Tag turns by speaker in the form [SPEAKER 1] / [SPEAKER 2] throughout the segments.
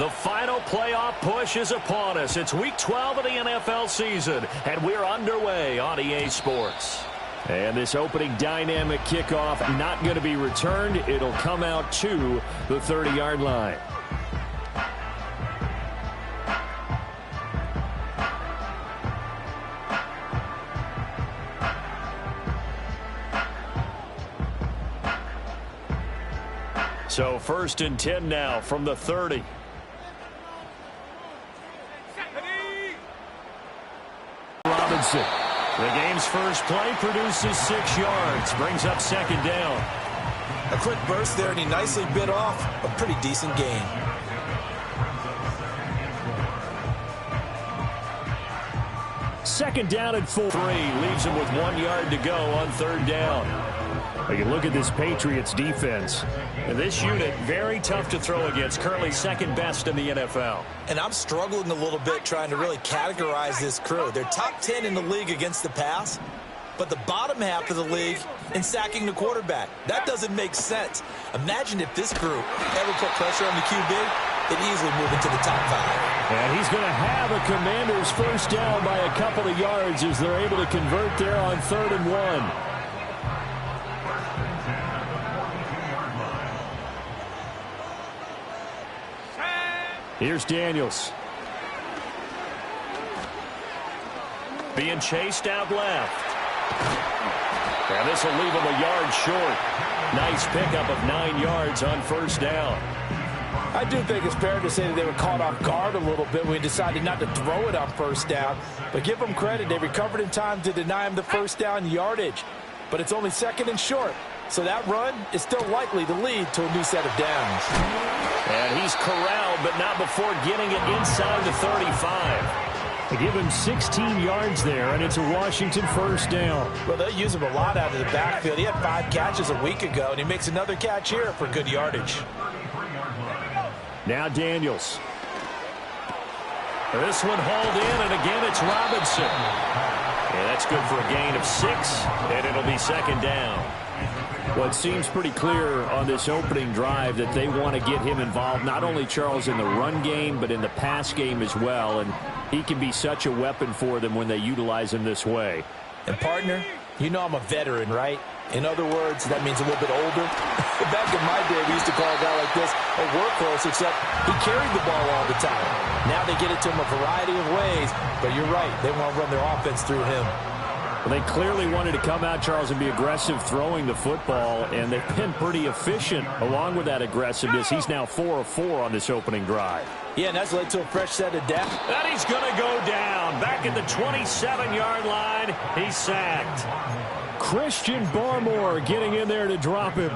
[SPEAKER 1] The final playoff push is upon us. It's Week 12 of the NFL season, and we're underway on EA Sports. And this opening dynamic kickoff not going to be returned. It'll come out to the 30-yard line. So 1st and 10 now from the 30. Robinson. The game's first play produces 6 yards. Brings up 2nd down.
[SPEAKER 2] A quick burst there, and he nicely bit off a pretty decent gain.
[SPEAKER 1] Second down and 4. Leaves him with 1 yard to go on 3rd down. We can look at this Patriots defense. And this unit, very tough to throw against. Currently 2nd best in the NFL.
[SPEAKER 2] And I'm struggling a little bit trying to really categorize this crew. They're top 10 in the league against the pass, but the bottom half of the league in sacking the quarterback. That doesn't make sense. Imagine if this group ever put pressure on the QB, they'd easily move into the top 5.
[SPEAKER 1] And he's going to have a Commanders first down by a couple of yards as they're able to convert there on 3rd and 1. Here's Daniels. Being chased out left. And this will leave him a yard short. Nice pickup of 9 yards on 1st down.
[SPEAKER 3] I do think it's fair to say that they were caught off guard a little bit when we decided not to throw it on 1st down. But give them credit. They recovered in time to deny him the 1st down yardage. But it's only 2nd and short. So that run is still likely to lead to a new set of downs.
[SPEAKER 1] And he's corralled, but not before getting it inside the 35. They give him 16 yards there, and it's a Washington 1st down.
[SPEAKER 3] Well, they'll use him a lot out of the backfield. He had 5 catches a week ago, and he makes another catch here for good yardage.
[SPEAKER 1] Now Daniels. This one hauled in, and again it's Robinson. Yeah, that's good for a gain of 6, and it'll be 2nd down. Well, it seems pretty clear on this opening drive that they want to get him involved, not only, Charles, in the run game, but in the pass game as well. And he can be such a weapon for them when they utilize him this way.
[SPEAKER 3] And, partner, you know I'm a veteran, right? In other words, that means a little bit older. Back in my day, we used to call a guy like this a workhorse, except he carried the ball all the time. Now they get it to him a variety of ways. But you're right, they want to run their offense through him.
[SPEAKER 1] Well, they clearly wanted to come out, Charles, and be aggressive throwing the football, and they've been pretty efficient along with that aggressiveness. He's now 4 of 4 on this opening drive.
[SPEAKER 3] Yeah, and that's led to a fresh set of depth.
[SPEAKER 1] And he's going to go down. Back at the 27-yard line, he's sacked. Christian Barmore getting in there to drop him.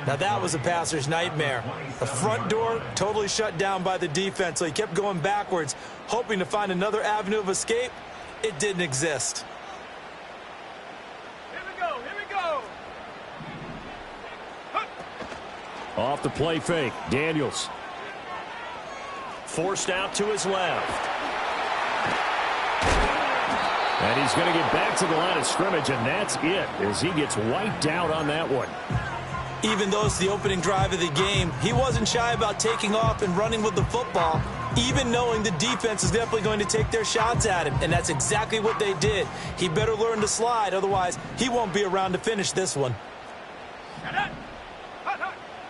[SPEAKER 2] Now that was a passer's nightmare. The front door totally shut down by the defense, so he kept going backwards, hoping to find another avenue of escape. It didn't exist.
[SPEAKER 1] Off the play fake, Daniels. Forced out to his left. And he's going to get back to the line of scrimmage, and that's it as he gets wiped out on that one.
[SPEAKER 2] Even though it's the opening drive of the game, he wasn't shy about taking off and running with the football, even knowing the defense is definitely going to take their shots at him, and that's exactly what they did. He better learn to slide, otherwise he won't be around to finish this one.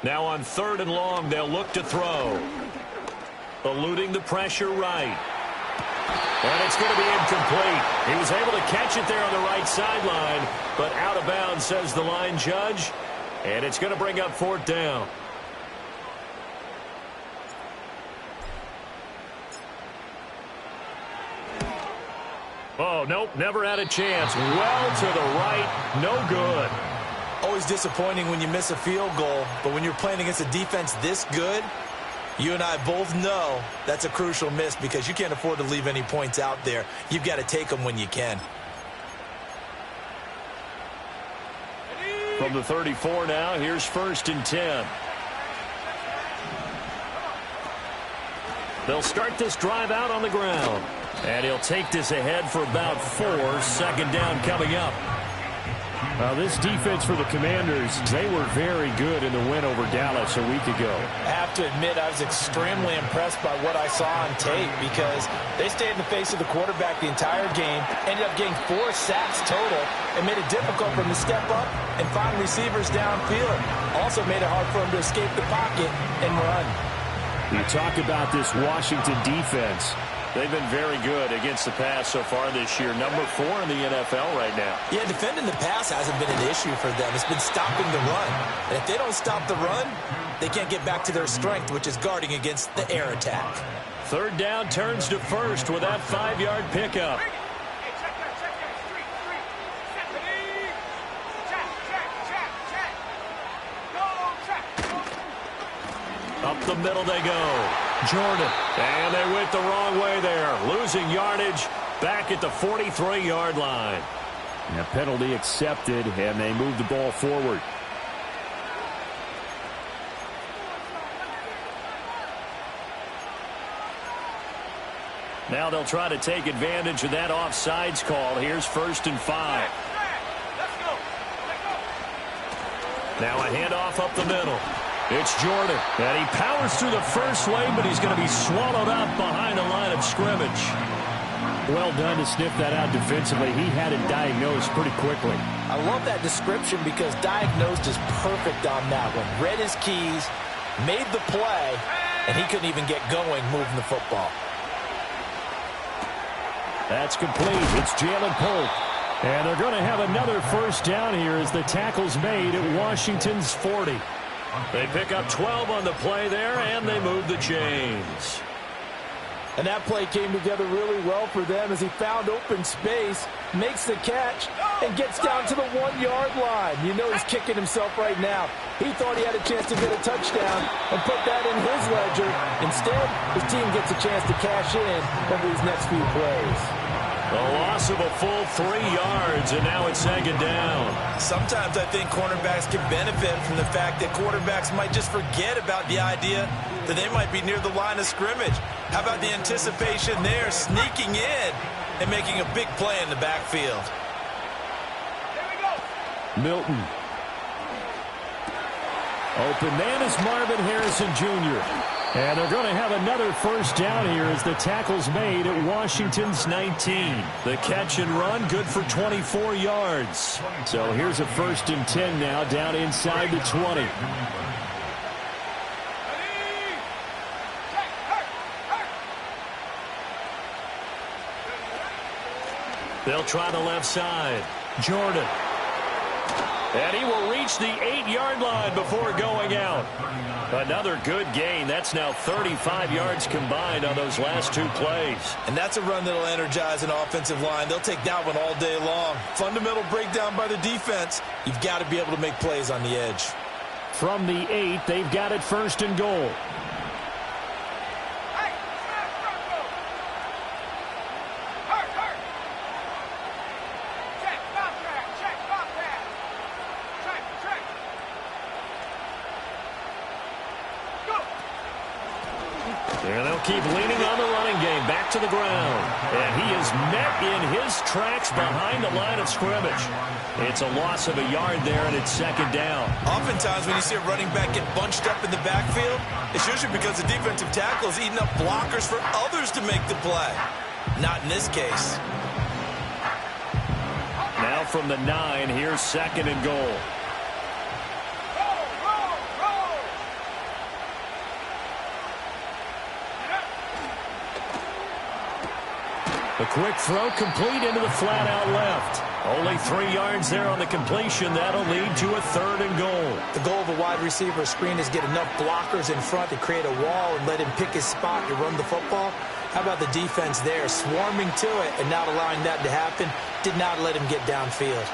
[SPEAKER 1] Now on 3rd and long, they'll look to throw. Eluding the pressure right. And it's going to be incomplete. He was able to catch it there on the right sideline, but out of bounds, says the line judge. And it's going to bring up 4th down. Oh, nope, never had a chance. Well to the right, no good.
[SPEAKER 2] Always disappointing when you miss a field goal, but when you're playing against a defense this good, you and I both know that's a crucial miss because you can't afford to leave any points out there. You've got to take them when you can.
[SPEAKER 1] From the 34 now, here's 1st and 10. They'll start this drive out on the ground. And he'll take this ahead for about 4. 2nd down coming up. This defense for the Commanders, they were very good in the win over Dallas a week ago.
[SPEAKER 3] I have to admit, I was extremely impressed by what I saw on tape because they stayed in the face of the quarterback the entire game, ended up getting 4 sacks total, and made it difficult for him to step up and find receivers downfield. Also made it hard for him to escape the pocket and run.
[SPEAKER 1] You talk about this Washington defense. They've been very good against the pass so far this year. Number 4 in the NFL right now.
[SPEAKER 2] Yeah, defending the pass hasn't been an issue for them. It's been stopping the run. And if they don't stop the run, they can't get back to their strength, which is guarding against the air attack.
[SPEAKER 1] 3rd down turns to 1st with that 5-yard pickup. Up the middle they go. Jordan. And they went the wrong way there. Losing yardage back at the 43-yard line. And a penalty accepted, and they move the ball forward. Now they'll try to take advantage of that offsides call. Here's 1st and 5. Now a handoff up the middle. It's Jordan, and he powers through the first lane, but he's going to be swallowed up behind the line of scrimmage. Well done to sniff that out defensively. He had it diagnosed pretty quickly.
[SPEAKER 3] I love that description because diagnosed is perfect on that one. Read his keys, made the play, and he couldn't even get going moving the football.
[SPEAKER 1] That's complete. It's Jalen Polk. And they're going to have another 1st down here as the tackle's made at Washington's 40. They pick up 12 on the play there, and they move the chains.
[SPEAKER 3] And that play came together really well for them as he found open space, makes the catch, and gets down to the 1-yard line. You know he's kicking himself right now. He thought he had a chance to get a touchdown and put that in his ledger. Instead, his team gets a chance to cash in over these next few plays.
[SPEAKER 1] A loss of a full 3 yards, and now it's 2nd down.
[SPEAKER 2] Sometimes I think cornerbacks can benefit from the fact that quarterbacks might just forget about the idea that they might be near the line of scrimmage. How about the anticipation there, sneaking in and making a big play in the backfield?
[SPEAKER 1] Milton. Open man is Marvin Harrison Jr. And they're going to have another 1st down here as the tackle's made at Washington's 19. The catch and run good for 24 yards. So here's a 1st and 10 now down inside the 20. They'll try the left side. Jordan. And he will reach the 8-yard line before going out. Another good gain. That's now 35 yards combined on those last 2 plays.
[SPEAKER 2] And that's a run that'll energize an offensive line. They'll take that one all day long. Fundamental breakdown by the defense. You've got to be able to make plays on the edge.
[SPEAKER 1] From the 8, they've got it 1st and goal. And they'll keep leaning on the running game. Back to the ground. And he is met in his tracks behind the line of scrimmage. It's a loss of a yard there, and it's 2nd down.
[SPEAKER 2] Oftentimes when you see a running back get bunched up in the backfield, it's usually because the defensive tackle is eating up blockers for others to make the play. Not in this case.
[SPEAKER 1] Now from the 9, here's 2nd and goal. The quick throw complete into the flat out left. Only 3 yards there on the completion. That'll lead to a 3rd and goal.
[SPEAKER 3] The goal of a wide receiver screen is get enough blockers in front to create a wall and let him pick his spot to run the football. How about the defense there, swarming to it and not allowing that to happen? Did not let him get downfield.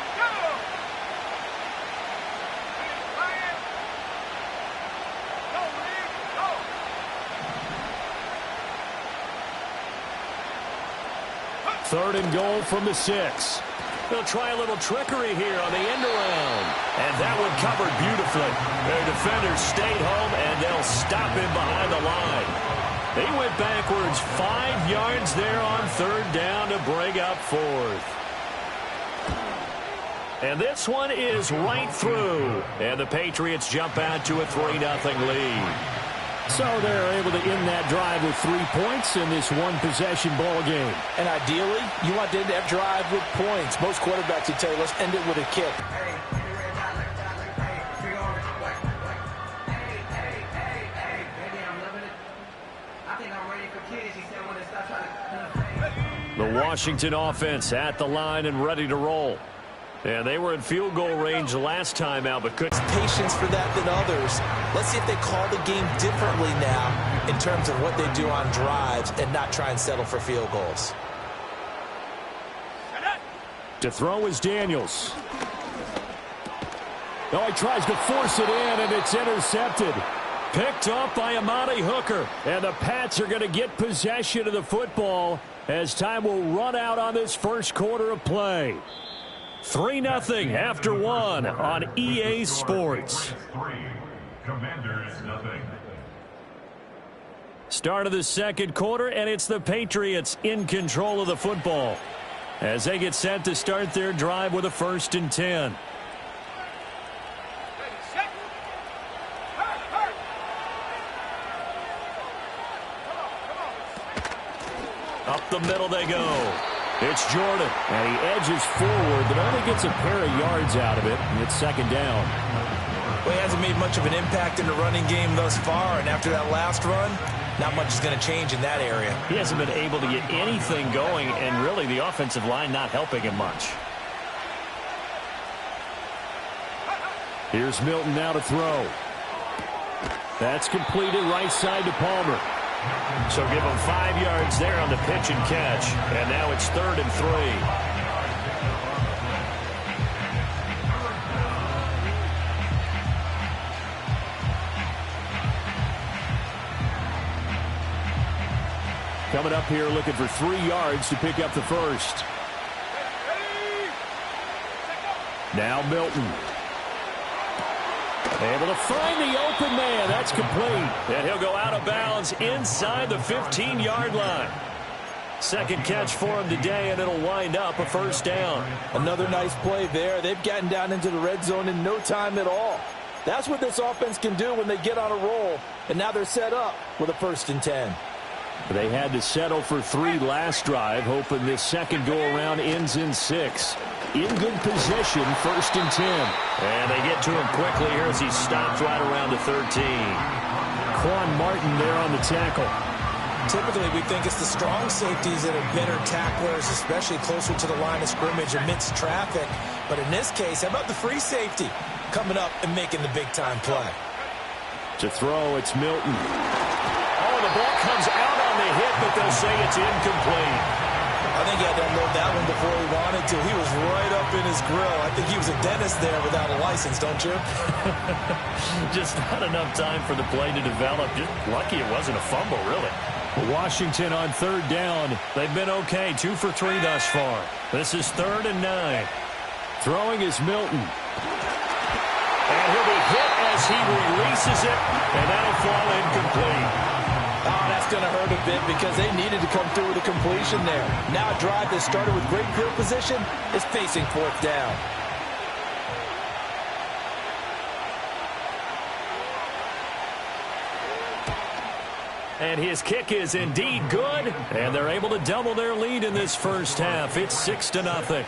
[SPEAKER 1] Third and goal from the 6. They'll try a little trickery here on the end around. And that one covered beautifully. Their defenders stayed home, and they'll stop him behind the line. They went backwards 5 yards there on 3rd down to bring up 4th. And this one is right through. And the Patriots jump out to a 3-0 lead. So they're able to end that drive with 3 points in this one-possession ball game.
[SPEAKER 3] And ideally, you want to end that drive with points. Most quarterbacks would tell you, let's end it with a kick.
[SPEAKER 1] The Washington offense at the line and ready to roll. And they were in field goal range last time out, but couldn't.
[SPEAKER 2] Patience for that than others. Let's see if they call the game differently now in terms of what they do on drives and not try and settle for field goals.
[SPEAKER 1] To throw is Daniels. Oh, he tries to force it in, and it's intercepted. Picked up by Amani Hooker. And the Pats are going to get possession of the football as time will run out on this first quarter of play. 3-0 after 1 on EA Sports. Start of the second quarter, and it's the Patriots in control of the football as they get set to start their drive with a 1st and 10. Up the middle they go. It's Jordan, and he edges forward, but only gets a pair of yards out of it, and it's 2nd down.
[SPEAKER 2] Well, he hasn't made much of an impact in the running game thus far, and after that last run, not much is going to change in that area.
[SPEAKER 1] He hasn't been able to get anything going, and really the offensive line not helping him much. Here's Milton now to throw. That's completed right side to Palmer. So give him 5 yards there on the pitch and catch. And now it's 3rd and 3. Coming up here looking for 3 yards to pick up the first. Now Milton. Able to find the open man. That's complete. And he'll go out of bounds inside the 15-yard line. 2nd catch for him today, and it'll wind up a 1st down.
[SPEAKER 3] Another nice play there. They've gotten down into the red zone in no time at all. That's what this offense can do when they get on a roll. And now they're set up with a 1st and 10.
[SPEAKER 1] They had to settle for 3 last drive, hoping this second go-around ends in 6. In good position, 1st and 10. And they get to him quickly here as he stops right around the 13. Quan Martin there on the tackle.
[SPEAKER 2] Typically, we think it's the strong safeties that are better tacklers, especially closer to the line of scrimmage amidst traffic. But in this case, how about the free safety coming up and making the big-time play?
[SPEAKER 1] To throw, it's Milton. Oh, the ball comes out on the hit, but they'll say it's incomplete.
[SPEAKER 2] I think he had to unload that one before he wanted to. He was right up in his grill. I think he was a dentist there without a license, don't you?
[SPEAKER 1] Just not enough time for the play to develop. Just lucky it wasn't a fumble, really. Washington on 3rd down. They've been okay. 2 for 3 thus far. This is 3rd and 9. Throwing is Milton. And he'll be hit as he releases it, and that'll fall incomplete.
[SPEAKER 3] Oh, that's going to hurt a bit because they needed to come through with a completion there. Now a drive that started with great field position is facing 4th down.
[SPEAKER 1] And his kick is indeed good, and they're able to double their lead in this first half. It's 6-0.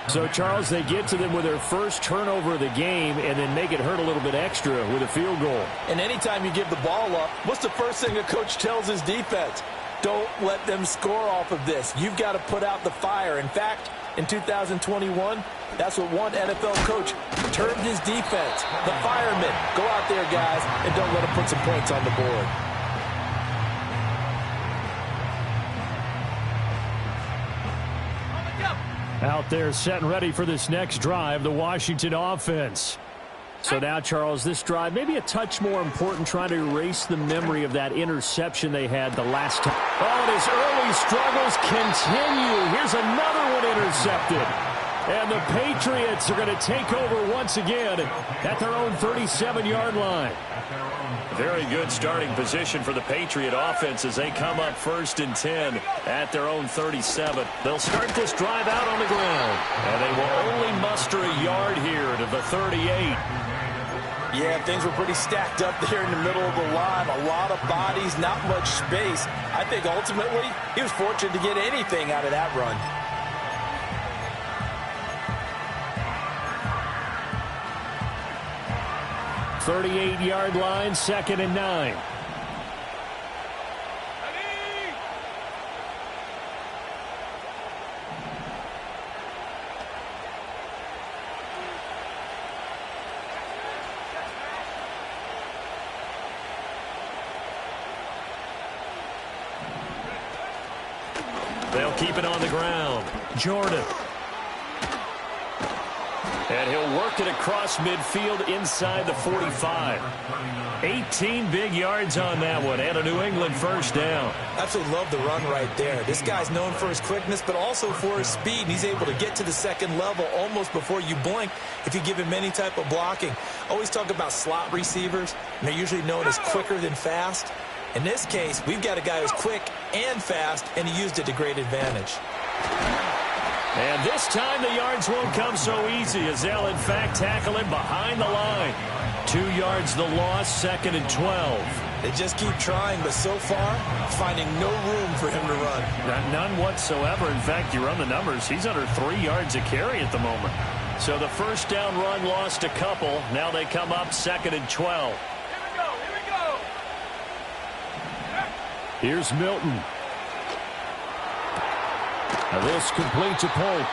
[SPEAKER 1] So, Charles, they get to them with their first turnover of the game and then make it hurt a little bit extra with a field goal.
[SPEAKER 3] And anytime you give the ball up, what's the first thing a coach tells his defense? Don't let them score off of this. You've got to put out the fire. In fact, in 2021, that's what one NFL coach termed his defense. The firemen. Go out there, guys, and don't let them put some points on the board.
[SPEAKER 1] Out there set and ready for this next drive, the Washington offense. So now, Charles, this drive maybe a touch more important, trying to erase the memory of that interception they had the last time. Oh, and his early struggles continue. Here's another one intercepted. And the Patriots are going to take over once again at their own 37-yard line. Very good starting position for the Patriot offense as they come up 1st and 10 at their own 37. They'll start this drive out on the ground, and they will only muster a yard here to the 38.
[SPEAKER 3] Yeah, things were pretty stacked up there in the middle of the line. A lot of bodies, not much space. I think ultimately he was fortunate to get anything out of that run.
[SPEAKER 1] 38-yard line, 2nd and 9. They'll keep it on the ground. Jordan. And he'll work it across midfield inside the 45. 18 big yards on that one, and a New England 1st down.
[SPEAKER 2] Absolutely love the run right there. This guy's known for his quickness, but also for his speed. And he's able to get to the 2nd level almost before you blink if you give him any type of blocking. I always talk about slot receivers, and they're usually known as quicker than fast. In this case, we've got a guy who's quick and fast, and he used it to great advantage.
[SPEAKER 1] And this time the yards won't come so easy as they'll, in fact, tackle him behind the line. 2 yards the loss, 2nd and 12.
[SPEAKER 2] They just keep trying, but so far, finding no room for him to run.
[SPEAKER 1] None whatsoever. In fact, you run the numbers, he's under 3 yards a carry at the moment. So the 1st down run lost a couple. Now they come up 2nd and 12.
[SPEAKER 4] Here we go.
[SPEAKER 1] Here's Milton. Now this complete to Pope.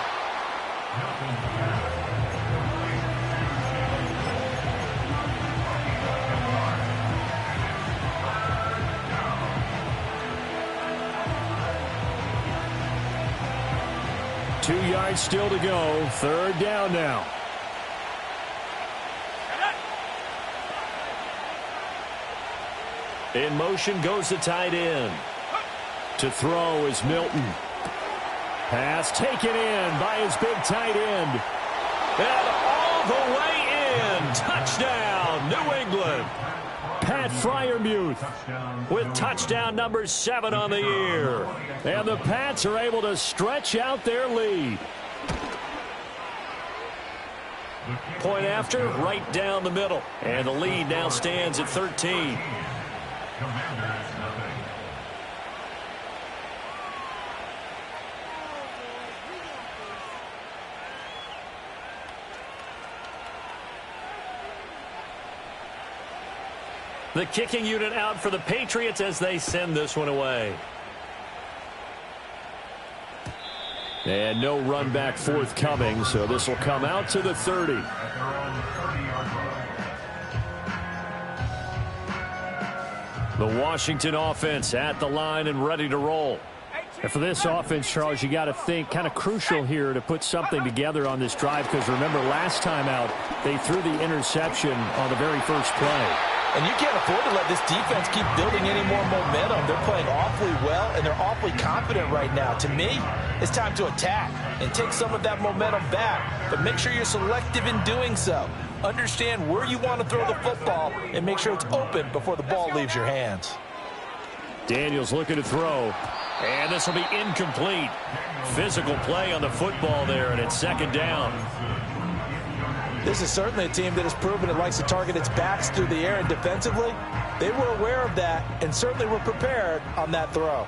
[SPEAKER 1] Two yards still to go. 3rd down now. In motion goes the tight end. To throw is Milton. Pass taken in by his big tight end. And all the way in. Touchdown, New England. Pat Freiermuth with touchdown number 7 on the year. And the Pats are able to stretch out their lead. Point after, right down the middle. And the lead now stands at 13. The kicking unit out for the Patriots as they send this one away. And no run back forthcoming, so this will come out to the 30. The Washington offense at the line and ready to roll. And for this offense, Charles, you got to think kind of crucial here to put something together on this drive, because remember last time out they threw the interception on the very first play.
[SPEAKER 3] And you can't afford to let this defense keep building any more momentum. They're playing awfully well, and they're awfully confident right now. To me, it's time to attack and take some of that momentum back. But make sure you're selective in doing so. Understand where you want to throw the football and make sure it's open before the ball leaves your hands.
[SPEAKER 1] Daniels looking to throw. And this will be incomplete. Physical play on the football there, and it's 2nd down.
[SPEAKER 3] This is certainly a team that has proven it likes to target its backs through the air, and defensively, they were aware of that and certainly were prepared on that throw.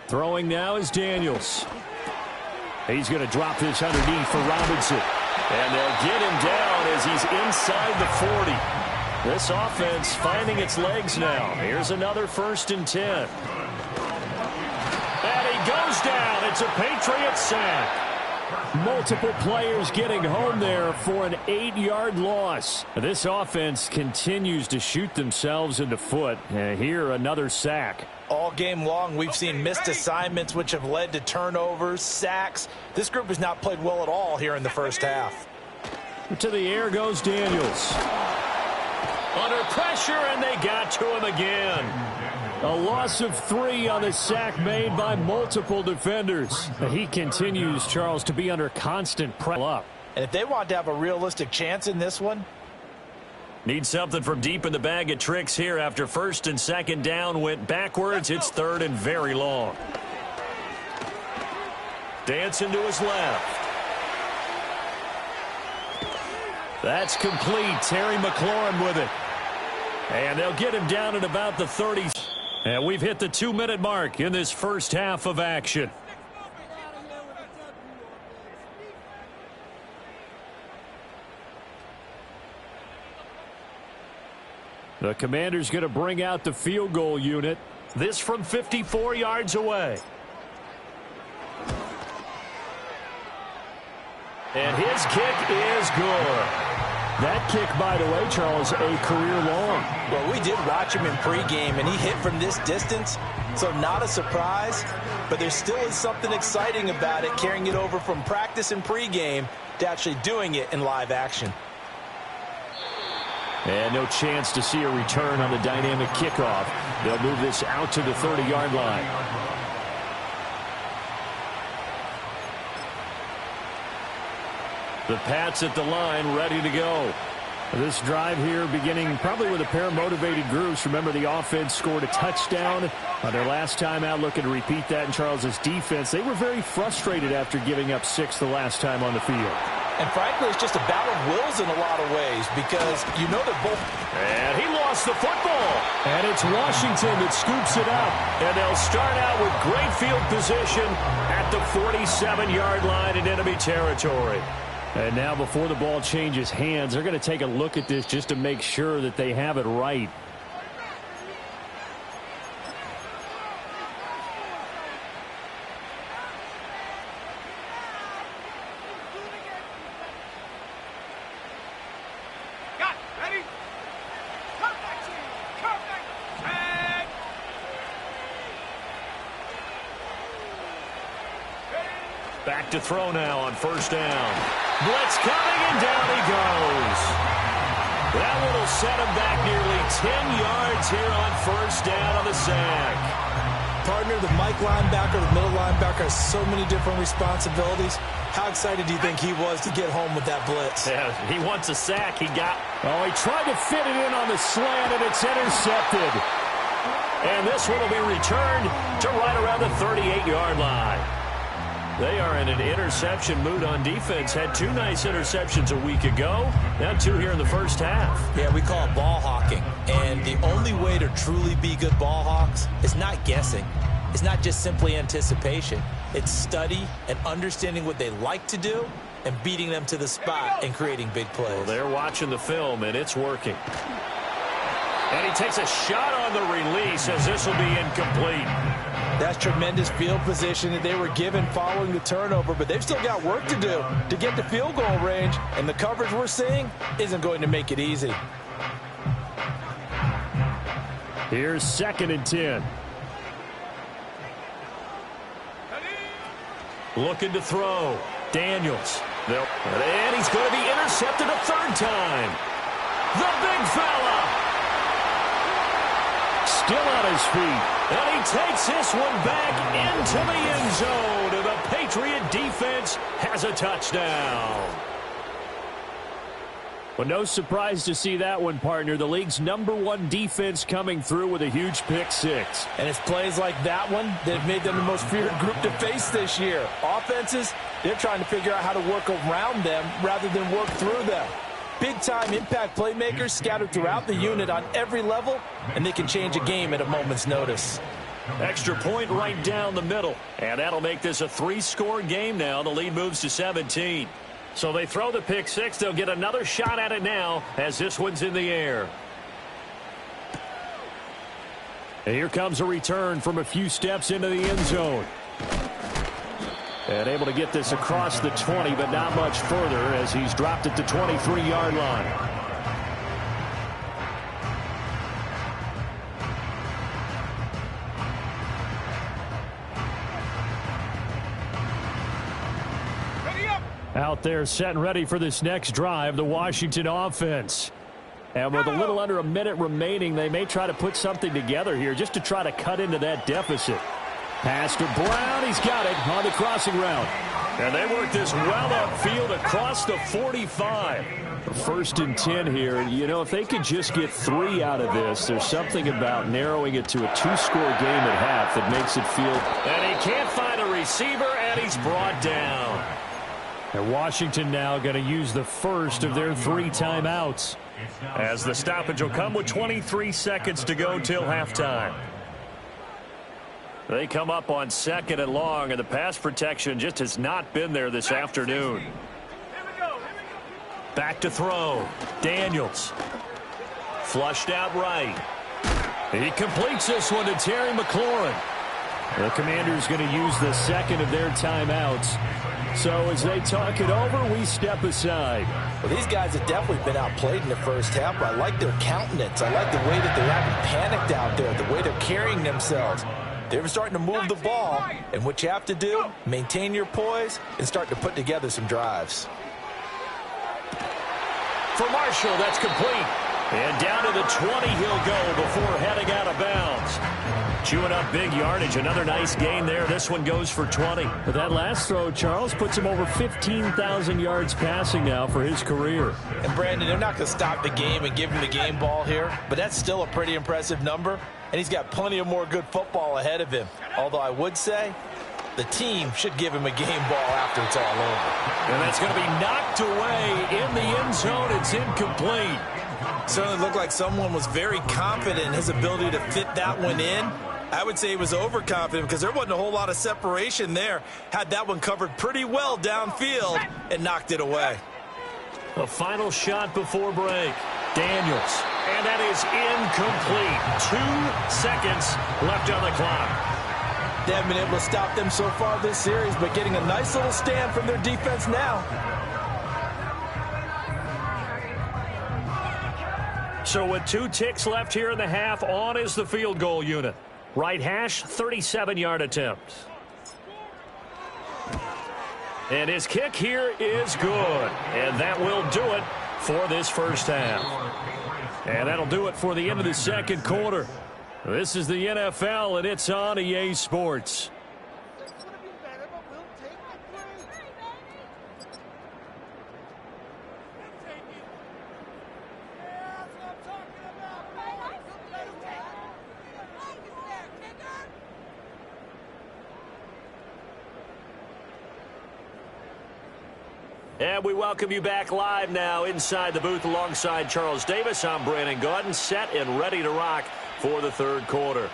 [SPEAKER 1] Throwing now is Daniels. He's going to drop this underneath for Robinson. And they'll get him down as he's inside the 40. This offense finding its legs now. Here's another 1st and 10. And he goes down. It's a Patriot sack. Multiple players getting home there for an 8-yard loss. This offense continues to shoot themselves in the foot. Here, another sack.
[SPEAKER 3] All game long, we've seen missed assignments, which have led to turnovers, sacks. This group has not played well at all here in the first half.
[SPEAKER 1] To the air goes Daniels. Under pressure, and they got to him again. A loss of 3 on the sack made by multiple defenders. He continues, Charles, to be under constant pressure up.
[SPEAKER 3] And if they want to have a realistic chance in this one,
[SPEAKER 1] need something from deep in the bag of tricks here after first and second down went backwards. It's third and very long. Dancing to his left. That's complete. Terry McLaurin with it. And they'll get him down at about the 30s. And we've hit the 2-minute mark in this first half of action. The Commander's going to bring out the field goal unit. This from 54 yards away. And his kick is good. That kick, by the way, Charles, a career long.
[SPEAKER 3] Well, we did watch him in pregame, and he hit from this distance, so not a surprise. But there still is something exciting about it, carrying it over from practice and pregame to actually doing it in live action.
[SPEAKER 1] And no chance to see a return on the dynamic kickoff. They'll move this out to the 30-yard line. The Pats at the line, ready to go. This drive here beginning probably with a pair of motivated groups. Remember, the offense scored a touchdown on their last time out, looking to repeat that in Charles's defense. They were very frustrated after giving up 6 the last time on the field.
[SPEAKER 3] And frankly, it's just a battle of wills in a lot of ways because you know they're both.
[SPEAKER 1] And he lost the football. And it's Washington that scoops it up. And they'll start out with great field position at the 47-yard line in enemy territory. And now before the ball changes hands, they're going to take a look at this just to make sure that they have it right. Back to throw now on first down. Blitz coming, and down he goes. That one will set him back nearly 10 yards here on first down on the sack.
[SPEAKER 3] Partner, the Mike linebacker, the middle linebacker has so many different responsibilities. How excited do you think he was to get home with that blitz?
[SPEAKER 1] Yeah, he wants a sack. He he tried to fit it in on the slant, and it's intercepted. And this one will be returned to right around the 38-yard line. They are in an interception mood on defense. Had 2 nice interceptions a week ago. Now 2 here in the first half.
[SPEAKER 2] Yeah, we call it ball hawking. And the only way to truly be good ball hawks is not guessing. It's not just simply anticipation. It's study and understanding what they like to do and beating them to the spot and creating big plays.
[SPEAKER 1] Well, they're watching the film, and it's working. And he takes a shot on the release as this will be incomplete.
[SPEAKER 3] That's tremendous field position that they were given following the turnover, but they've still got work to do to get to field goal range, and the coverage we're seeing isn't going to make it easy.
[SPEAKER 1] Here's 2nd and 10. Looking to throw. Daniels. And he's going to be intercepted a 3rd time. The big fella. Still on his feet. And he takes this one back into the end zone. And the Patriot defense has a touchdown. Well, no surprise to see that one, partner. The league's #1 defense coming through with a huge pick 6.
[SPEAKER 3] And it's plays like that one that have made them the most feared group to face this year. Offenses, they're trying to figure out how to work around them rather than work through them. Big-time impact playmakers scattered throughout the unit on every level, and they can change a game at a moment's notice.
[SPEAKER 1] Extra point right down the middle. And that'll make this a 3-score game now. The lead moves to 17. So they throw the pick 6. They'll get another shot at it now as this one's in the air. And here comes a return from a few steps into the end zone. And able to get this across the 20, but not much further as he's dropped at the 23-yard line. Out there set and ready for this next drive, the Washington offense. And with a little under a minute remaining, they may try to put something together here just to try to cut into that deficit. Pass to Brown. He's got it on the crossing route. And they work this well upfield across the 45. First and 10 here. You know, if they could just get 3 out of this, there's something about narrowing it to a 2-score game at half that makes it feel. And he can't find a receiver, and he's brought down. And Washington now going to use the first of their 3 timeouts, as the stoppage will come with 23 seconds to go till halftime. They come up on 2nd and long, and the pass protection just has not been there this afternoon. Back to throw. Daniels. Flushed out right. He completes this one to Terry McLaurin. The Commanders going to use the second of their timeouts. So as they talk it over, we step aside.
[SPEAKER 3] Well, these guys have definitely been outplayed in the first half, but I like their countenance. I like the way that they haven't panicked out there, the way they're carrying themselves. They're starting to move the ball, and what you have to do, maintain your poise and start to put together some drives.
[SPEAKER 1] For Marshall, that's complete. And down to the 20 he'll go before heading out of bounds. Chewing up big yardage. Another nice gain there. This one goes for 20. But that last throw, Charles, puts him over 15,000 yards passing now for his career.
[SPEAKER 3] And, Brandon, they're not going to stop the game and give him the game ball here, but that's still a pretty impressive number, and he's got plenty of more good football ahead of him. Although I would say the team should give him a game ball after it's all over.
[SPEAKER 1] And that's going to be knocked away in the end zone. It's incomplete.
[SPEAKER 2] Certainly looked like someone was very confident in his ability to fit that one in. I would say he was overconfident because there wasn't a whole lot of separation there. Had that one covered pretty well downfield and knocked it away.
[SPEAKER 1] A final shot before break. Daniels. And that is incomplete. 2 seconds left on the clock.
[SPEAKER 3] They haven't been able to stop them so far this series, but getting a nice little stand from their defense now.
[SPEAKER 1] So with 2 ticks left here in the half, on is the field goal unit. Right hash, 37-yard attempt. And his kick here is good. And that will do it for this first half. And that'll do it for the end of the second quarter. This is the NFL, and it's on EA Sports. And we welcome you back live now inside the booth alongside Charles Davis. I'm Brandon Gaudin, set and ready to rock for the third quarter.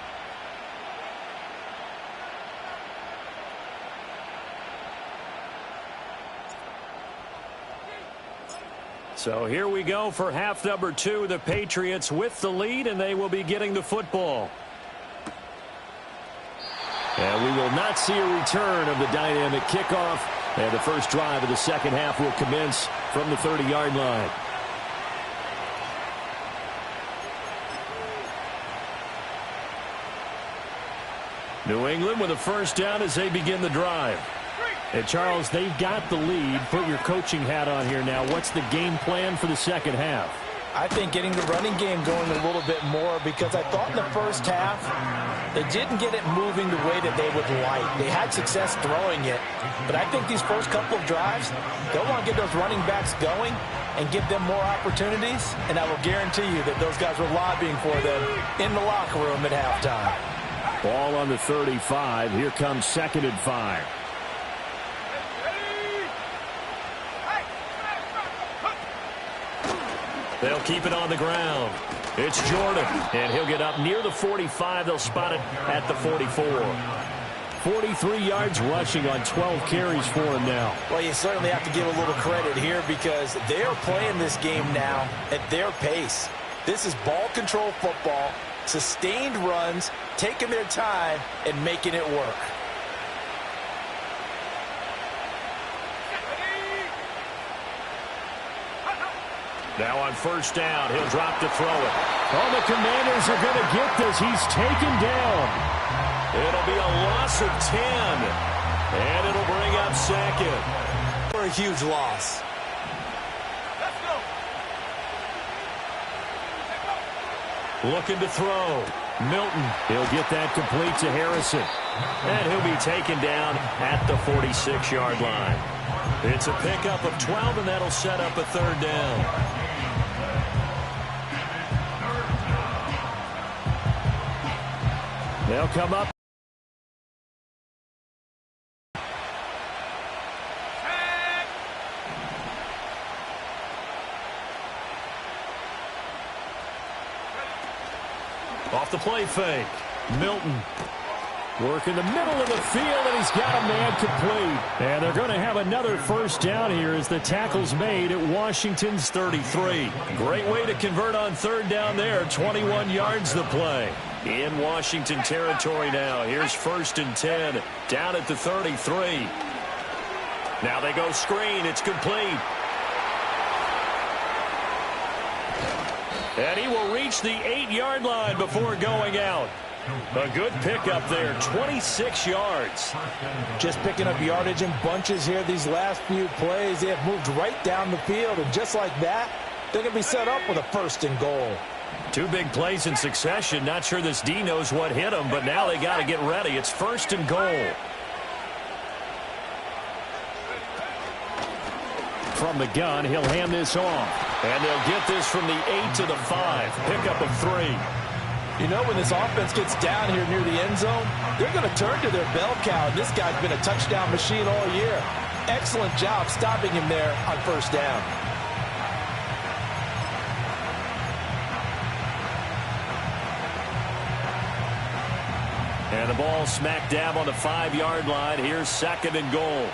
[SPEAKER 1] So here we go for half number 2. The Patriots with the lead, and they will be getting the football. And we will not see a return of the dynamic kickoff. And the first drive of the second half will commence from the 30-yard line. New England with a first down as they begin the drive. And Charles, they've got the lead. Put your coaching hat on here now. What's the game plan for the second half?
[SPEAKER 3] I think getting the running game going a little bit more, because I thought in the first half they didn't get it moving the way that they would like. They had success throwing it, but I think these first couple of drives, they'll want to get those running backs going and give them more opportunities, and I will guarantee you that those guys were lobbying for them in the locker room at halftime.
[SPEAKER 1] Ball on the 35. Here comes 2nd and 5. They'll keep it on the ground. It's Jordan, and he'll get up near the 45. They'll spot it at the 44. 43 yards rushing on 12 carries for him now.
[SPEAKER 3] Well, you certainly have to give a little credit here because they're playing this game now at their pace. This is ball control football, sustained runs, taking their time, and making it work.
[SPEAKER 1] Now on first down, he'll drop to throw it. Oh, the Commanders are going to get this. He's taken down. It'll be a loss of 10. And it'll bring up 2nd.
[SPEAKER 2] For a huge loss.
[SPEAKER 4] Let's go.
[SPEAKER 1] Looking to throw. Milton. He'll get that complete to Harrison. And he'll be taken down at the 46-yard line. It's a pickup of 12, and that'll set up a third down. They'll come up. Off the play fake. Milton. Work in the middle of the field, and he's got a man complete. And they're going to have another first down here as the tackle's made at Washington's 33. Great way to convert on third down there. 21 yards the play. In Washington territory now. Here's 1st and 10. Down at the 33. Now they go screen. It's complete. And he will reach the 8-yard line before going out. A good pickup there, 26 yards.
[SPEAKER 3] Just picking up yardage in bunches here these last few plays. They have moved right down the field, and just like that, they're going to be set up with a 1st and goal.
[SPEAKER 1] 2 big plays in succession. Not sure this D knows what hit him, but now they got to get ready. It's 1st and goal. From the gun, he'll hand this off. And they'll get this from the 8 to the 5. Pickup of 3.
[SPEAKER 3] You know, when this offense gets down here near the end zone, they're going to turn to their bell cow. And this guy's been a touchdown machine all year. Excellent job stopping him there on 1st down.
[SPEAKER 1] And the ball smack dab on the 5-yard line. Here's 2nd and goal.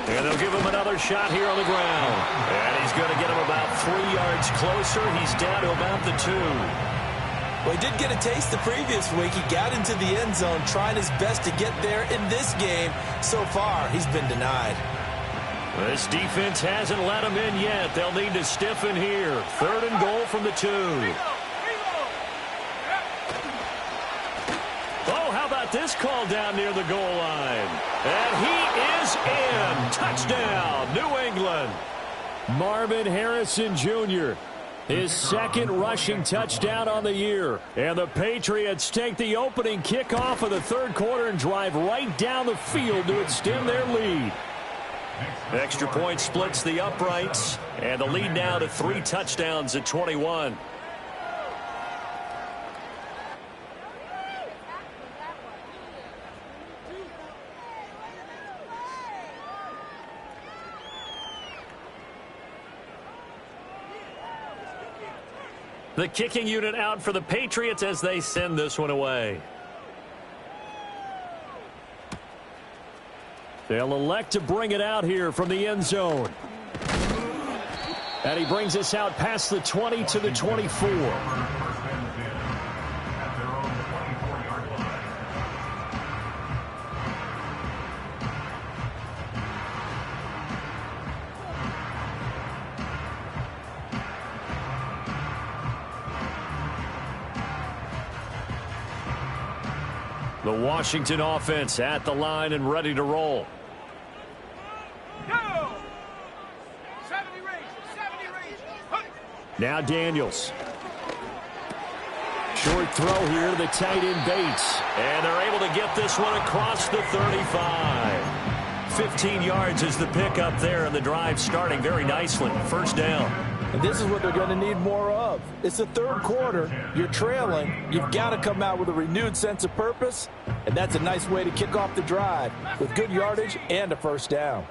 [SPEAKER 1] And they'll give him another shot here on the ground. And he's going to get him about 3 yards closer. He's down to about the 2.
[SPEAKER 2] Well, he did get a taste the previous week. He got into the end zone trying his best to get there in this game. So far, he's been denied.
[SPEAKER 1] This defense hasn't let him in yet. They'll need to stiffen here. 3rd and goal from the 2. Oh, how about this call down near the goal line? And he is in. Touchdown, New England. Marvin Harrison Jr., his 2nd rushing touchdown on the year. And the Patriots take the opening kickoff of the 3rd quarter and drive right down the field to extend their lead. Extra point splits the uprights, and the lead now to 3 touchdowns at 21. The kicking unit out for the Patriots as they send this one away. They'll elect to bring it out here from the end zone. And he brings us out past the 20 to the 24. The Washington offense at the line and ready to roll. Now Daniels. Short throw here to the tight end Bates. And they're able to get this one across the 35. 15 yards is the pickup there, and the drive starting very nicely. 1st down.
[SPEAKER 3] And this is what they're going to need more of. It's the 3rd quarter. You're trailing. You've got to come out with a renewed sense of purpose. And that's a nice way to kick off the drive with good yardage and a 1st down.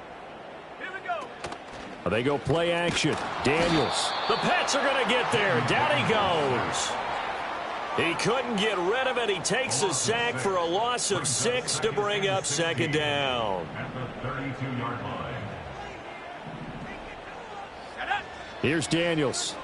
[SPEAKER 1] They go play action. Daniels. The Pats are going to get there. Down he goes. He couldn't get rid of it. He takes a sack for a loss of 6 to bring up 2nd down. Here's Daniels.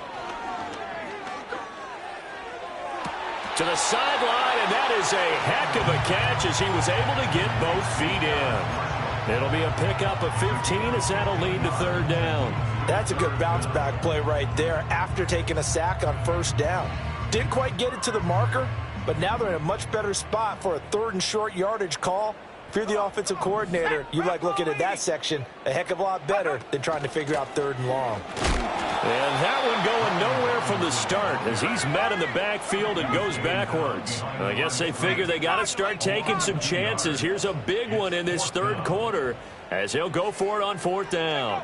[SPEAKER 1] To the sideline, and that is a heck of a catch as he was able to get both feet in. It'll be a pickup of 15 as that'll lead to 3rd down.
[SPEAKER 3] That's a good bounce back play right there after taking a sack on 1st down. Didn't quite get it to the marker, but now they're in a much better spot for a 3rd and short yardage call. If you're the offensive coordinator, you like looking at that section a heck of a lot better than trying to figure out 3rd and long.
[SPEAKER 1] And that one going nowhere from the start as he's met in the backfield and goes backwards. I guess they figure they got to start taking some chances. Here's a big one in this 3rd quarter as he'll go for it on 4th down.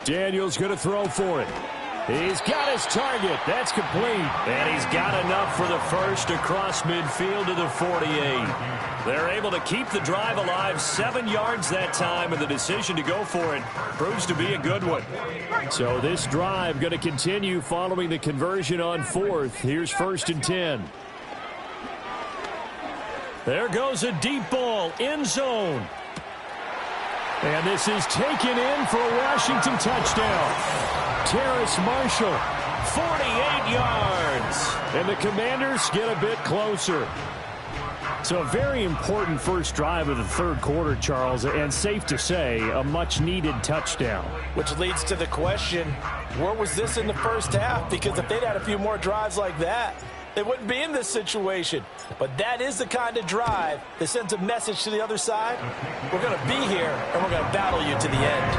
[SPEAKER 1] Daniels going to throw for it. He's got his target. That's complete. And he's got enough for the first across midfield to the 48. They're able to keep the drive alive, 7 yards that time, and the decision to go for it proves to be a good one. So this drive going to continue following the conversion on 4th. Here's 1st and 10. There goes a deep ball, end zone. And this is taken in for a Washington touchdown. Terrace Marshall, 48 yards. And the Commanders get a bit closer. So a very important first drive of the 3rd quarter, Charles, and safe to say, a much-needed touchdown.
[SPEAKER 3] Which leads to the question, where was this in the first half? Because if they'd had a few more drives like that, they wouldn't be in this situation. But that is the kind of drive that sends a message to the other side. We're going to be here, and we're going to battle you to the end.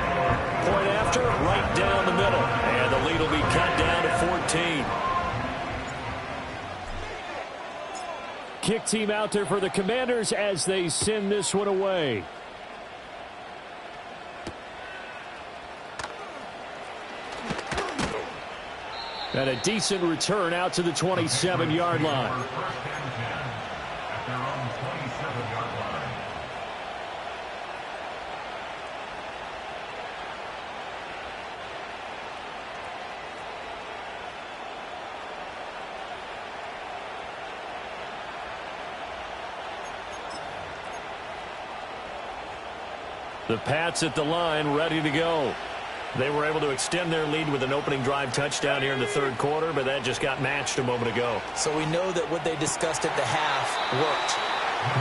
[SPEAKER 1] Point after, right down the middle. And the lead will be cut down to 14. Kick team out there for the Commanders as they send this one away. And a decent return out to the 27-yard line. The Pats at the line, ready to go. They were able to extend their lead with an opening drive touchdown here in the 3rd quarter, but that just got matched a moment ago.
[SPEAKER 2] So we know that what they discussed at the half worked.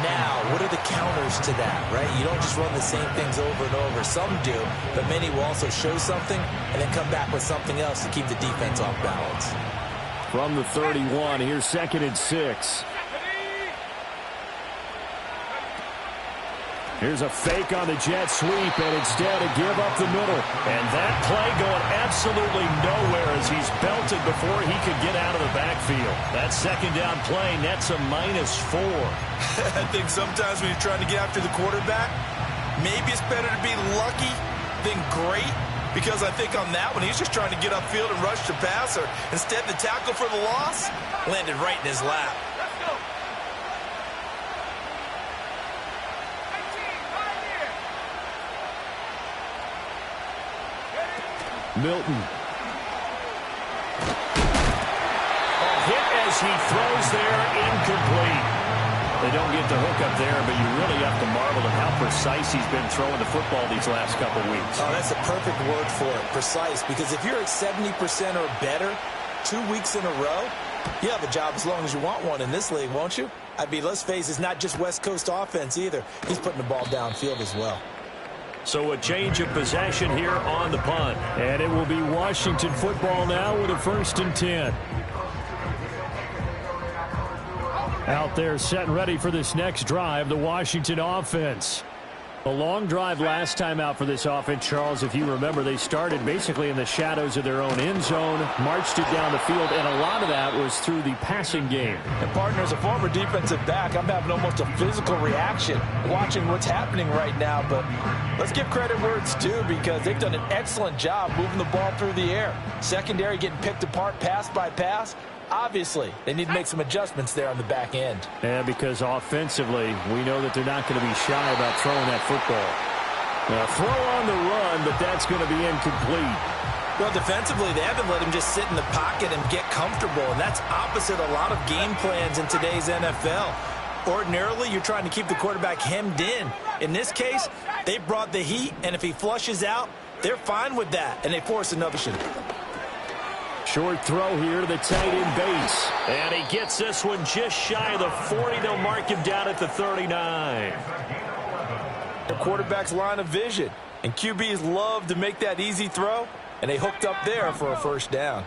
[SPEAKER 2] Now, what are the counters to that, right? You don't just run the same things over and over. Some do, but many will also show something and then come back with something else to keep the defense off balance.
[SPEAKER 1] From the 31, here's 2nd and 6. Here's a fake on the jet sweep, and instead a give up the middle. And that play going absolutely nowhere as he's belted before he could get out of the backfield. That 2nd down play nets a -4.
[SPEAKER 2] I think sometimes when you're trying to get after the quarterback, maybe it's better to be lucky than great. Because I think on that one, he's just trying to get upfield and rush the passer. Instead, the tackle for the loss landed right in his lap.
[SPEAKER 1] Milton. Hit as he throws there, incomplete. They don't get the hook up there, but you really have to marvel at how precise he's been throwing the football these last couple weeks.
[SPEAKER 2] Oh, that's a perfect word for it, precise, because if you're at 70% or better 2 weeks in a row, you have a job as long as you want one in this league, won't you? I mean, let's face it, it's not just West Coast offense either. He's putting the ball downfield as well.
[SPEAKER 1] So a change of possession here on the punt. And it will be Washington football now with a 1st and 10. Out there set and ready for this next drive, the Washington offense. A long drive last time out for this offense, Charles. If you remember, they started basically in the shadows of their own end zone, marched it down the field, and a lot of that was through the passing game.
[SPEAKER 3] And partner, as a former defensive back, I'm having almost a physical reaction watching what's happening right now. But let's give credit where it's due because they've done an excellent job moving the ball through the air. Secondary getting picked apart pass by pass. Obviously, they need to make some adjustments there on the back end.
[SPEAKER 1] Yeah, because offensively, we know that they're not going to be shy about throwing that football. Now, throw on the run, but that's going to be incomplete.
[SPEAKER 2] Well, defensively, they haven't let him just sit in the pocket and get comfortable, and that's opposite a lot of game plans in today's NFL. Ordinarily, you're trying to keep the quarterback hemmed in. In this case, they brought the heat, and if he flushes out, they're fine with that, and they force another shot.
[SPEAKER 1] Short throw here to the tight end base. And he gets this one just shy of the 40. They'll mark him down at the 39.
[SPEAKER 3] The quarterback's line of vision. And QBs love to make that easy throw. And they hooked up there for a 1st down.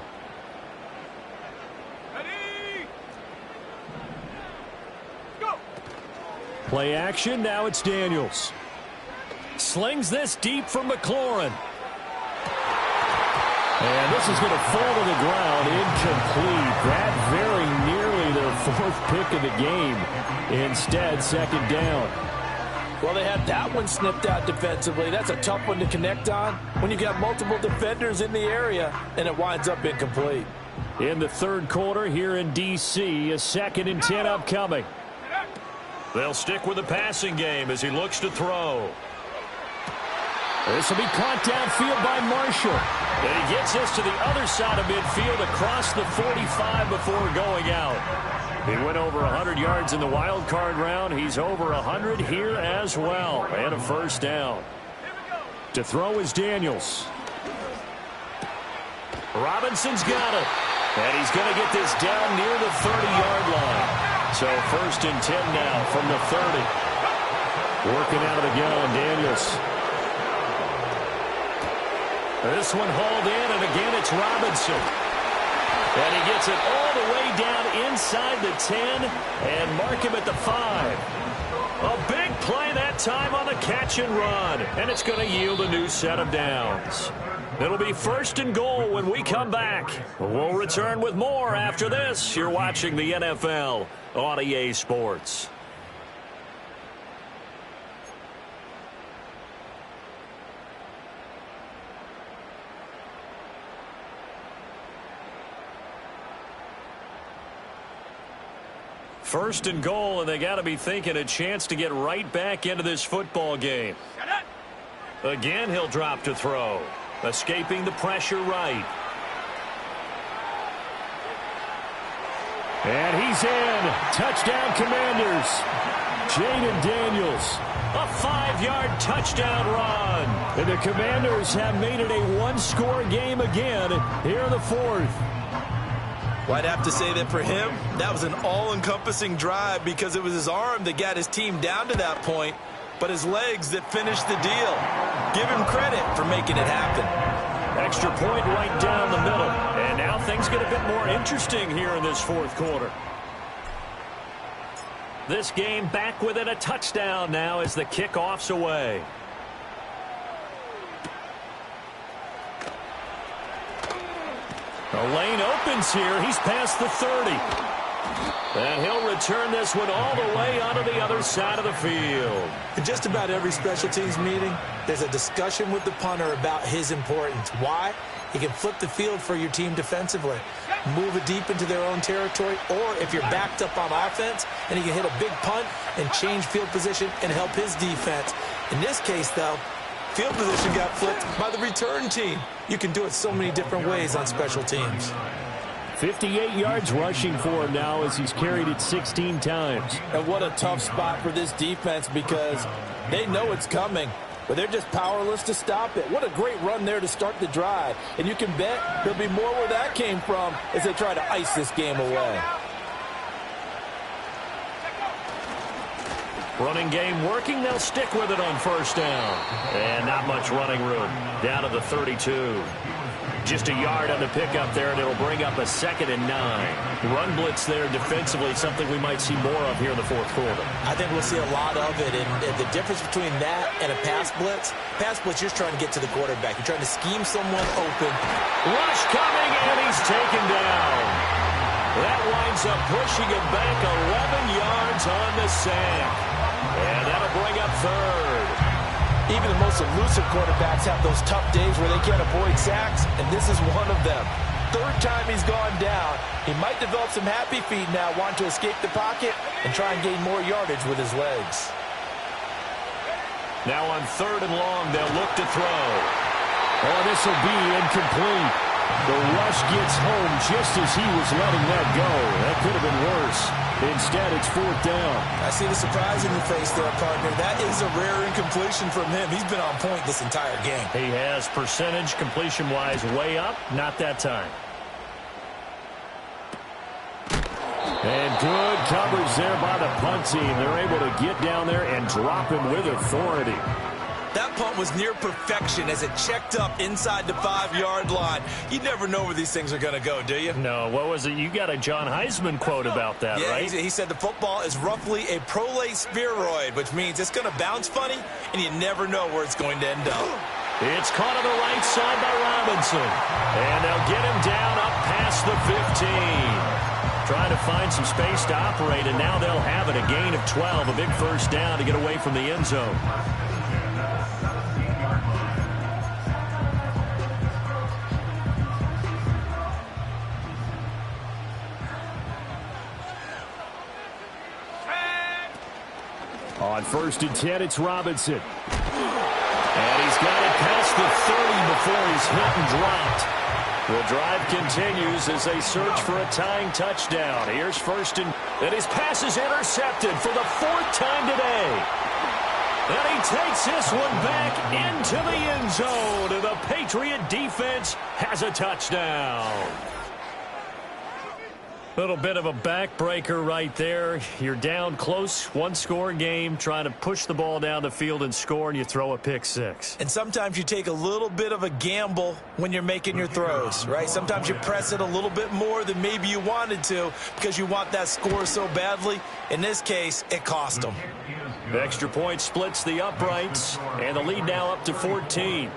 [SPEAKER 1] Play action, now it's Daniels. Slings this deep for McLaurin. And this is going to fall to the ground, incomplete. That very nearly their fourth pick of the game. Instead, second down.
[SPEAKER 3] Well, they had that one snipped out defensively. That's a tough one to connect on when you got multiple defenders in the area, and it winds up incomplete.
[SPEAKER 1] In the third quarter here in D.C., a 2nd and 10 upcoming. They'll stick with the passing game as he looks to throw. This will be caught downfield by Marshall. And he gets this to the other side of midfield across the 45 before going out. He went over 100 yards in the wild card round. He's over 100 here as well. And a first down. To throw is Daniels. Robinson's got it. And he's going to get this down near the 30-yard line. So 1st and 10 now from the 30. Working out of the gun, Daniels. This one hauled in, and again it's Robinson. And he gets it all the way down inside the 10 and mark him at the 5. A big play that time on the catch and run. And it's going to yield a new set of downs. It'll be 1st and goal when we come back. We'll return with more after this. You're watching the NFL on EA Sports. First and goal, and they got to be thinking a chance to get right back into this football game. Again, he'll drop to throw. Escaping the pressure right. And he's in. Touchdown, Commanders. Jayden Daniels. A 5-yard touchdown run. And the Commanders have made it a one-score game again here in the 4th.
[SPEAKER 2] Well, I'd have to say that for him, that was an all-encompassing drive because it was his arm that got his team down to that point, but his legs that finished the deal. Give him credit for making it happen.
[SPEAKER 1] Extra point right down the middle. And now things get a bit more interesting here in this 4th quarter. This game back within a touchdown now as the kickoff's away. The lane opens here. He's past the 30. And he'll return this one all the way onto the other side of the field.
[SPEAKER 2] In just about every special teams meeting, there's a discussion with the punter about his importance. Why? He can flip the field for your team defensively, move it deep into their own territory, or if you're backed up on offense, and he can hit a big punt and change field position and help his defense. In this case, though, field position got flipped by the return team. You can do it so many different ways on special teams.
[SPEAKER 1] 58 yards rushing for him now as he's carried it 16 times.
[SPEAKER 3] And what a tough spot for this defense because they know it's coming, but they're just powerless to stop it. What a great run there to start the drive. And you can bet there'll be more where that came from as they try to ice this game away.
[SPEAKER 1] Running game working. They'll stick with it on 1st down. And not much running room. Down to the 32. Just a yard on the pickup there, and it'll bring up a 2nd and 9. Run blitz there defensively, something we might see more of here in the 4th quarter.
[SPEAKER 2] I think we'll see a lot of it, and the difference between that and a pass blitz, you're just trying to get to the quarterback. You're trying to scheme someone open.
[SPEAKER 1] Rush coming, and he's taken down. That winds up pushing him back 11 yards on the sack. And that'll bring up 3rd.
[SPEAKER 3] Even the most elusive quarterbacks have those tough days where they can't avoid sacks, and this is one of them. 3rd time he's gone down. He might develop some happy feet now, wanting to escape the pocket and try and gain more yardage with his legs.
[SPEAKER 1] Now on 3rd and long, they'll look to throw. Oh, this will be incomplete. The rush gets home just as he was letting that go. That could have been worse. Instead, it's 4th down.
[SPEAKER 2] I see the surprise in your face there, partner. That is a rare incompletion from him. He's been on point this entire game.
[SPEAKER 1] He has percentage completion-wise way up. Not that time. And good coverage there by the punt team. They're able to get down there and drop him with authority.
[SPEAKER 2] That punt was near perfection as it checked up inside the 5-yard line. You never know where these things are going to go, do you?
[SPEAKER 1] No, what was it? You got a John Heisman quote about that,
[SPEAKER 2] yeah,
[SPEAKER 1] right?
[SPEAKER 2] He said the football is roughly a prolate spheroid, which means it's going to bounce funny, and you never know where it's going to end up.
[SPEAKER 1] It's caught on the right side by Robinson. And they'll get him down up past the 15. Trying to find some space to operate, and now they'll have it. A gain of 12, a big first down to get away from the end zone. On 1st and 10, it's Robinson. And he's got it past the 30 before he's hit and dropped. The drive continues as they search for a tying touchdown. Here's 1st and his pass is intercepted for the 4th time today. And he takes this one back into the end zone. And the Patriot defense has a touchdown. Little bit of a backbreaker right there. You're down close, one-score game, trying to push the ball down the field and score, and you throw a pick six.
[SPEAKER 2] And sometimes you take a little bit of a gamble when you're making your throws, right? Sometimes you press it a little bit more than maybe you wanted to because you want that score so badly. In this case, it cost them.
[SPEAKER 1] The extra point splits the uprights, and the lead now up to 14.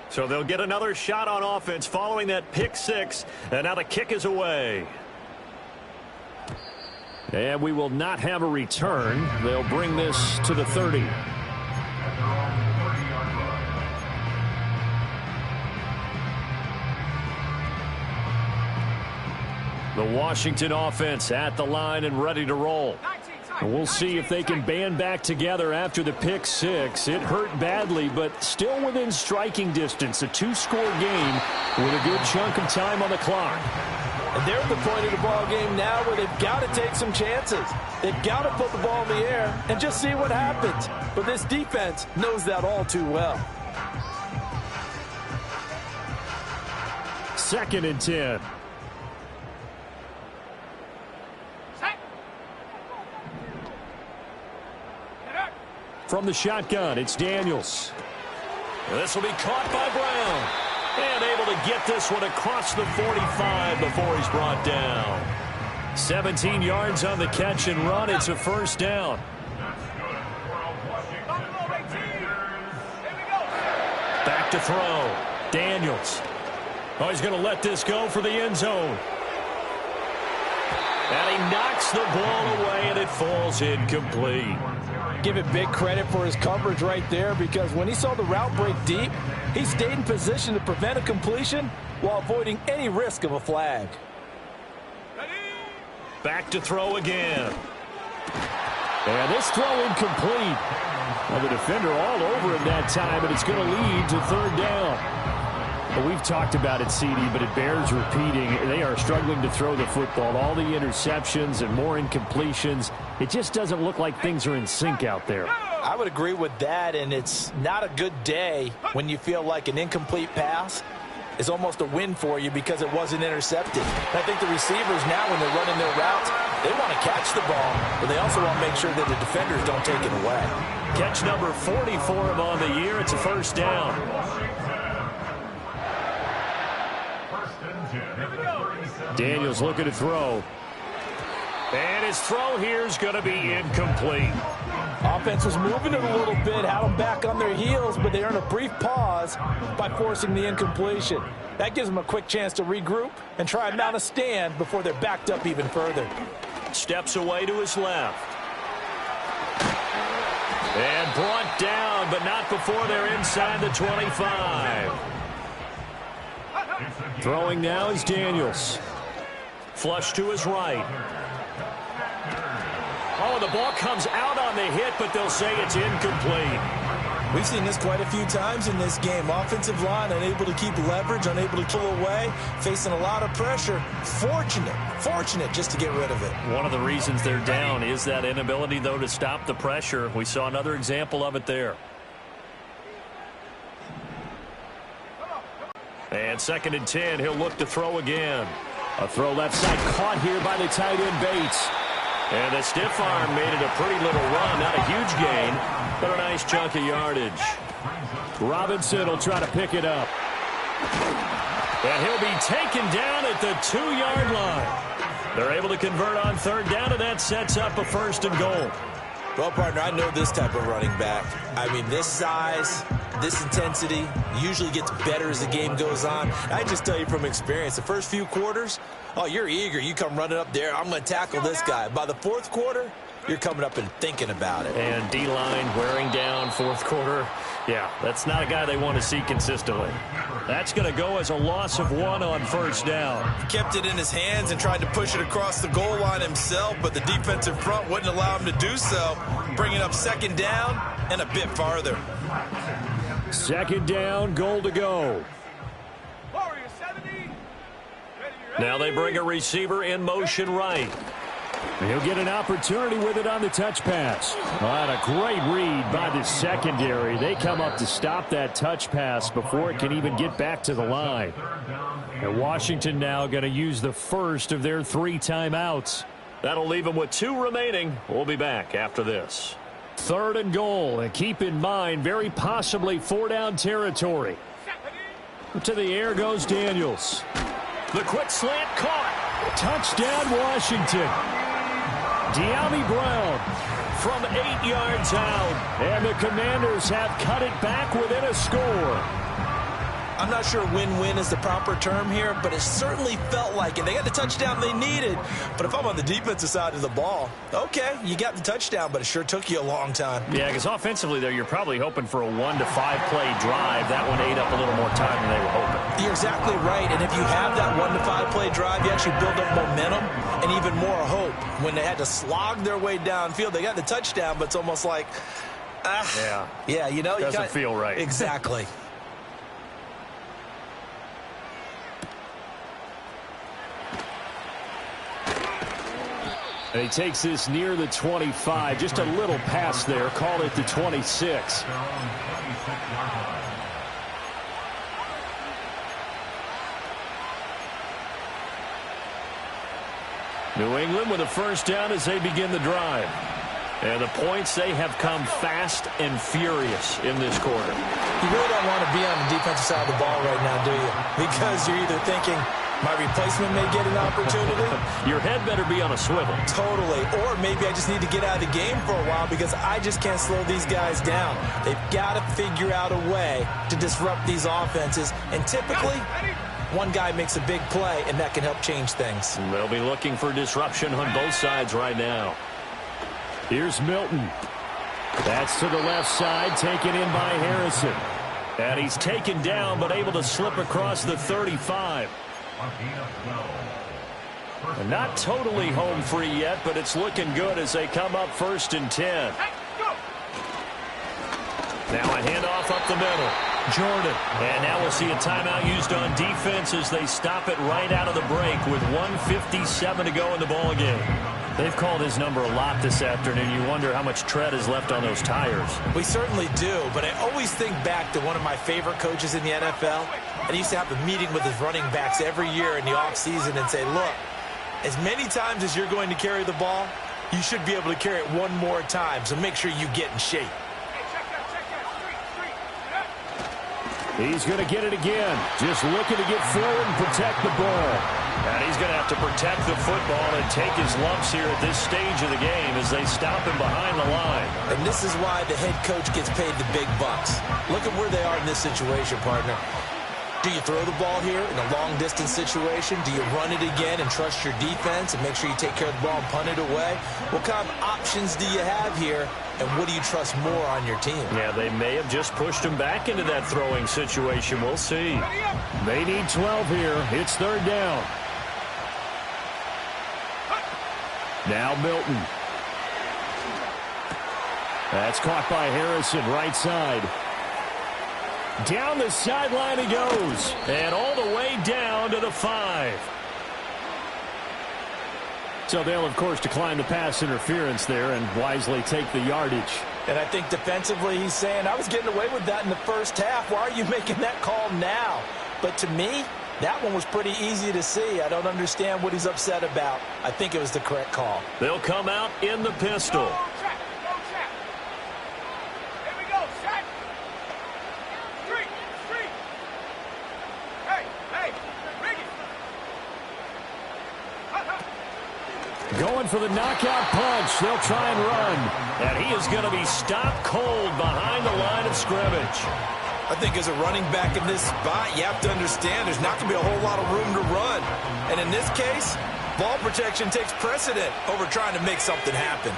[SPEAKER 1] So they'll get another shot on offense following that pick six, and now the kick is away. And we will not have a return. They'll bring this to the 30. The Washington offense at the line and ready to roll. And we'll see if they can band back together after the pick six. It hurt badly, but still within striking distance. A two-score game with a good chunk of time on the clock.
[SPEAKER 3] And they're at the point of the ball game now where they've got to take some chances. They've got to put the ball in the air and just see what happens. But this defense knows that all too well.
[SPEAKER 1] 2nd and 10. From the shotgun, it's Daniels. This will be caught by Brown. And able to get this one across the 45 before he's brought down. 17 yards on the catch and run. It's a first down. Back to throw. Daniels. Oh, he's going to let this go for the end zone. And he knocks the ball away, and it falls incomplete.
[SPEAKER 3] Give it big credit for his coverage right there, because when he saw the route break deep, he stayed in position to prevent a completion while avoiding any risk of a flag.
[SPEAKER 1] Back to throw again. And this throw incomplete. Well, the defender all over him that time, and it's going to lead to 3rd down. Well, we've talked about it, CD, but it bears repeating. They are struggling to throw the football. All the interceptions and more incompletions. It just doesn't look like things are in sync out there.
[SPEAKER 3] I would agree with that, and it's not a good day when you feel like an incomplete pass is almost a win for you because it wasn't intercepted. And I think the receivers now, when they're running their routes, they want to catch the ball, but they also want to make sure that the defenders don't take it away.
[SPEAKER 1] Catch number 40 for him on the year. It's a first down. Daniels looking to throw. And his throw here is going to be incomplete.
[SPEAKER 3] Offense was moving it a little bit, had them back on their heels, but they earned a brief pause by forcing the incompletion. That gives them a quick chance to regroup and try and mount a stand before they're backed up even further.
[SPEAKER 1] Steps away to his left. And brought down, but not before they're inside the 25. Throwing now is Daniels. Flush to his right. Oh, the ball comes out on the hit, but they'll say it's incomplete.
[SPEAKER 2] We've seen this quite a few times in this game. Offensive line unable to keep leverage, unable to pull away, facing a lot of pressure. Fortunate just to get rid of it.
[SPEAKER 1] One of the reasons they're down is that inability, though, to stop the pressure. We saw another example of it there. And 2nd and 10, he'll look to throw again. A throw left side caught here by the tight end Bates. And the stiff arm made it a pretty little run. Not a huge gain, but a nice chunk of yardage. Robinson will try to pick it up. And he'll be taken down at the 2-yard line. They're able to convert on third down, and that sets up a 1st and goal.
[SPEAKER 2] Well, partner, I know this type of running back. I mean, this size, this intensity usually gets better as the game goes on. I just tell you from experience, the first few quarters, oh, you're eager. You come running up there, I'm going to tackle this guy. By the 4th quarter, you're coming up and thinking about it.
[SPEAKER 1] And D-line wearing down 4th quarter. Yeah, that's not a guy they want to see consistently. That's going to go as a loss of 1 on 1st down.
[SPEAKER 2] He kept it in his hands and tried to push it across the goal line himself, but the defensive front wouldn't allow him to do so, bringing up 2nd down and a bit farther.
[SPEAKER 1] 2nd down, goal to go. Now they bring a receiver in motion right. He'll get an opportunity with it on the touch pass. And a great read by the secondary. They come up to stop that touch pass before it can even get back to the line. And Washington now going to use the first of their 3 timeouts. That'll leave them with 2 remaining. We'll be back after this. 3rd and goal. And keep in mind, very possibly 4-down territory. To the air goes Daniels. The quick slant caught. Touchdown, Washington. De'Ami Brown from 8 yards out. And the Commanders have cut it back within a score.
[SPEAKER 2] I'm not sure win-win is the proper term here, but it certainly felt like it. They got the touchdown they needed. But if I'm on the defensive side of the ball, okay, you got the touchdown, but it sure took you a long time.
[SPEAKER 1] Yeah, because offensively, though, you're probably hoping for a 1 to 5 play drive. That one ate up a little more time than they were hoping.
[SPEAKER 2] You're exactly right. And if you have that 1 to 5 play drive, you actually build up momentum and even more hope. When they had to slog their way downfield, they got the touchdown, but it's almost like, yeah, you know,
[SPEAKER 1] doesn't feel right.
[SPEAKER 2] Exactly.
[SPEAKER 1] And he takes this near the 25. Just a little pass there. Call it the 26. New England with a 1st down as they begin the drive. And the points, they have come fast and furious in this quarter.
[SPEAKER 2] You really don't want to be on the defensive side of the ball right now, do you? Because you're either thinking, my replacement may get an opportunity.
[SPEAKER 1] Your head better be on a swivel.
[SPEAKER 2] Totally. Or maybe I just need to get out of the game for a while because I just can't slow these guys down. They've got to figure out a way to disrupt these offenses. And typically, one guy makes a big play, and that can help change things.
[SPEAKER 1] They'll be looking for disruption on both sides right now. Here's Milton. That's to the left side, taken in by Harrison. And he's taken down, but able to slip across the 35. And not totally home free yet, but it's looking good as they come up 1st and 10. Now a handoff up the middle. Jordan. And now we'll see a timeout used on defense as they stop it right out of the break with 1:57 to go in the ball game. They've called his number a lot this afternoon. You wonder how much tread is left on those tires.
[SPEAKER 2] We certainly do, but I always think back to one of my favorite coaches in the NFL. And he used to have a meeting with his running backs every year in the offseason and say, look, as many times as you're going to carry the ball, you should be able to carry it one more time, so make sure you get in shape.
[SPEAKER 1] He's going to get it again. Just looking to get forward and protect the ball. And he's going to have to protect the football and take his lumps here at this stage of the game as they stop him behind the line.
[SPEAKER 2] And this is why the head coach gets paid the big bucks. Look at where they are in this situation, partner. Do you throw the ball here in a long-distance situation? Do you run it again and trust your defense and make sure you take care of the ball and punt it away? What kind of options do you have here, and what do you trust more on your team?
[SPEAKER 1] Yeah, they may have just pushed him back into that throwing situation. We'll see. They need 12 here. It's 3rd down. Now Milton. That's caught by Harrison, right side. Down the sideline he goes. And all the way down to the 5. So they'll, of course, decline the pass interference there and wisely take the yardage.
[SPEAKER 3] And I think defensively he's saying, I was getting away with that in the first half. Why are you making that call now? But to me, That one was pretty easy to see. I don't understand what he's upset about. I think it was the correct call.
[SPEAKER 1] They'll come out in the pistol.
[SPEAKER 4] Go, check. Go, check. Here we go, check. Street. Hey, bring it.
[SPEAKER 1] Going for the knockout punch. They'll try and run. And he is going to be stopped cold behind the line of scrimmage.
[SPEAKER 2] I think as a running back in this spot, you have to understand there's not going to be a whole lot of room to run. And in this case, ball protection takes precedent over trying to make something happen.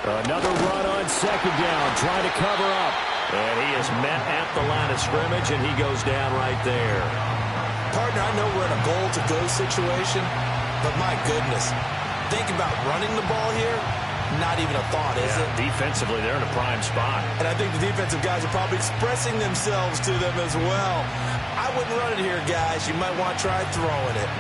[SPEAKER 1] Another run on second down, trying to cover up. And he is met at the line of scrimmage, and he goes down right there.
[SPEAKER 2] Partner, I know we're in a goal-to-go situation, but my goodness, think about running the ball here. Not even a thought, is it?
[SPEAKER 1] Defensively, they're in a prime spot.
[SPEAKER 2] And I think the defensive guys are probably expressing themselves to them as well. I wouldn't run it here, guys. You might want to try throwing it.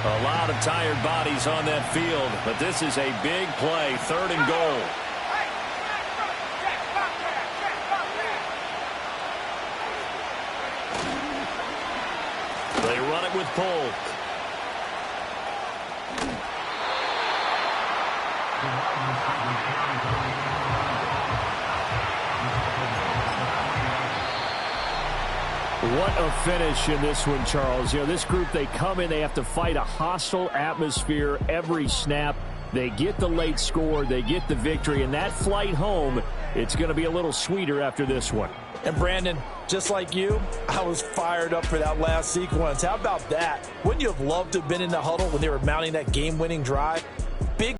[SPEAKER 1] A lot of tired bodies on that field, but this is a big play, 3rd and goal. They run it with Polk. What a finish in this one, Charles. You know, this group, they come in, they have to fight a hostile atmosphere every snap. They get the late score, they get the victory, and that flight home, it's going to be a little sweeter after this one.
[SPEAKER 3] And Brandon, just like you, I was fired up for that last sequence. How about that? Wouldn't you have loved to have been in the huddle when they were mounting that game-winning drive?